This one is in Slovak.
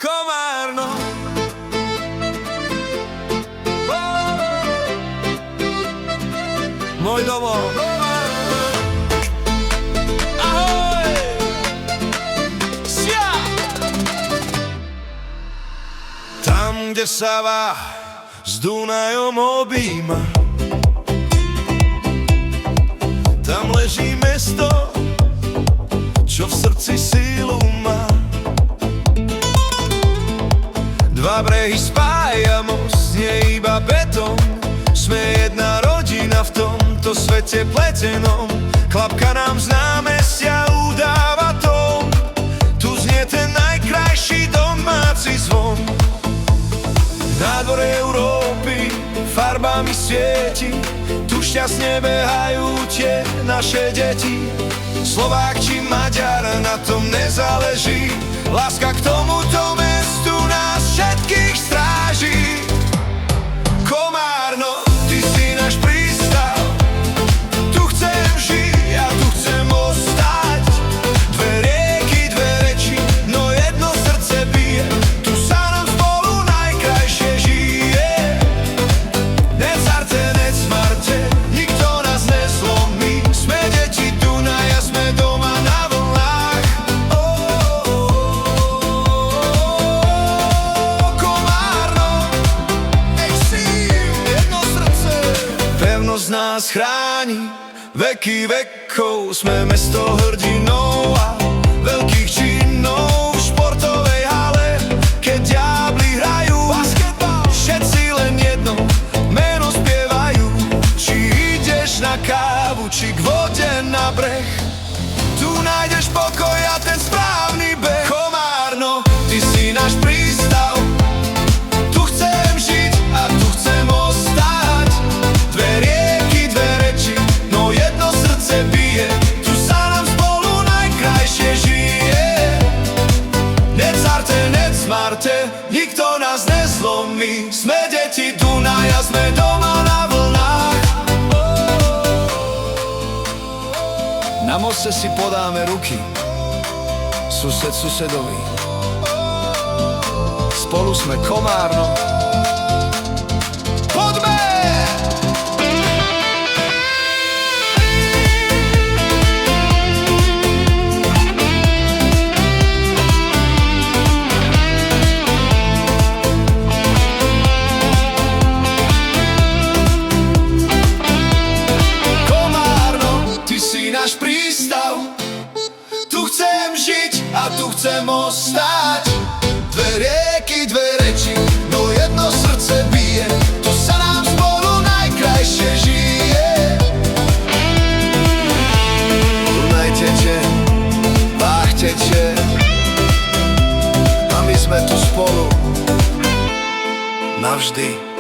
Komárno. Môj domov. Ahoj! Sia! Tam, kde sa Váh s Dunajom objíma, tam leží mesto, čo v srdci sílu má. Dva brehy spája most, nie iba betón. Sme jedna rodina v tomto svete pletenom. Klapka nám z námestia udáva tón. Tu znie ten najkrajší domáci zvon. Nádvor Európy farbami svieti, tu šťastne behajú tie naše deti. Slovák či Maďar, na tom nezáleží. Láska k tomuto mestu nás všetkých stráži. Komárno, ty si náš prístav, tu chcem žiť a tu chcem ostať. Dve rieky, dve reči, no jedno srdce bije, tu sa nám spolu najkrajšie žije. Necarte, necmarte, nikto nás nezlomí. Sme deti Dunaja, sme doma na vlnách. Komárno, jedno srdce, pevnosť nás chráni. Veky vekov sme mesto hrdinov a veľkých činov v športovej hale. Keď diabli hrajú basketbal, všetci len jedno meno spievajú. Či ideš na kávu, či k vode na breh, tu nájdeš pokoj a ten správny beh. Komárno, ty si náš prístav, tu chcem žiť a tu chcem ostať. Dve rieky, dve reči, no jedno srdce bije, tu sa nám spolu najkrajšie žije. Necarte, necmarte, nikto nás nezlomí. Sme deti Dunaja, sme doma na vlnách. Na moste si podáme ruky, sused susedovi. Spolu sme Komárno. Poďme! Komárno, ty si náš prístav, tu chcem žiť a tu chcem ostať. Dve rieky, dve reči, no jedno srdce bije, tu sa nám spolu najkrajšie žije. Dunaj teče, Váh teče, a my sme tu spolu navždy.